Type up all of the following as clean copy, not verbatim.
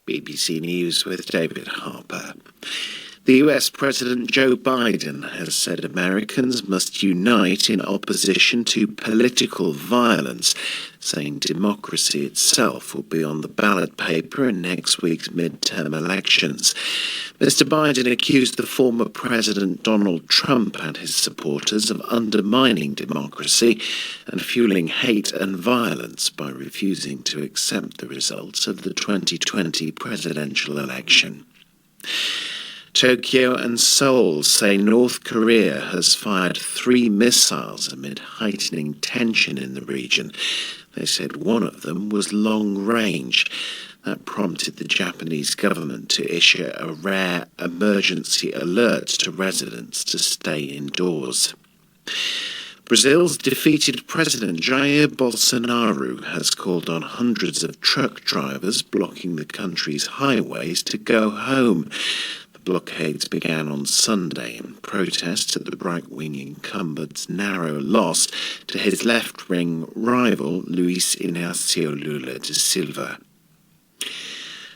BBC News with David Harper. The US President Joe Biden has said Americans must unite in opposition to political violence, saying democracy itself will be on the ballot paper in next week's midterm elections. Mr. Biden accused the former President Donald Trump and his supporters of undermining democracy and fueling hate and violence by refusing to accept the results of the 2020 presidential election. Tokyo and Seoul say North Korea has fired 3 missiles amid heightening tension in the region. They said one of them was long-range. That prompted the Japanese government to issue a rare emergency alert to residents to stay indoors. Brazil's defeated President Jair Bolsonaro has called on hundreds of truck drivers blocking the country's highways to go home. Blockades began on Sunday in protest at the right-wing incumbent's narrow loss to his left-wing rival Luis Inácio Lula da Silva.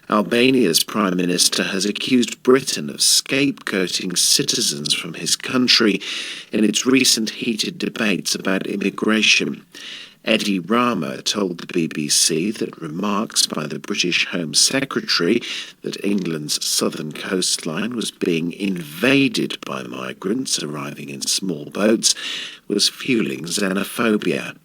Albania's Prime Minister has accused Britain of scapegoating citizens from his country in its recent heated debates about immigration. Eddie Rama told the BBC that remarks by the British Home Secretary that England's southern coastline was being invaded by migrants arriving in small boats was fueling xenophobia.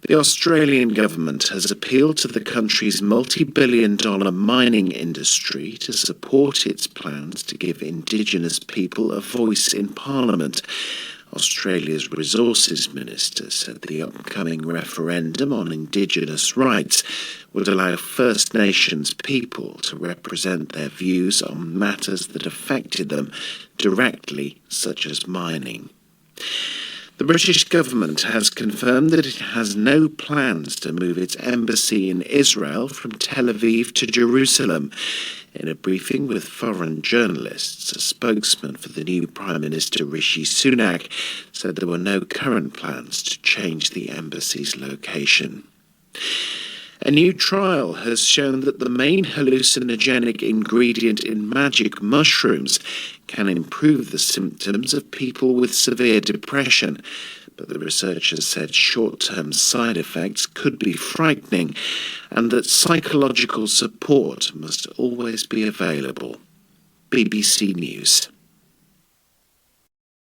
The Australian government has appealed to the country's multi-billion-dollar mining industry to support its plans to give Indigenous people a voice in Parliament. Australia's Resources Minister said the upcoming referendum on Indigenous rights would allow First Nations people to represent their views on matters that affected them directly, such as mining. The British government has confirmed that it has no plans to move its embassy in Israel from Tel Aviv to Jerusalem. In a briefing with foreign journalists, a spokesman for the new Prime Minister Rishi Sunak said there were no current plans to change the embassy's location. A new trial has shown that the main hallucinogenic ingredient in magic mushrooms can improve the symptoms of people with severe depression, but the researchers said short-term side effects could be frightening and that psychological support must always be available. BBC News.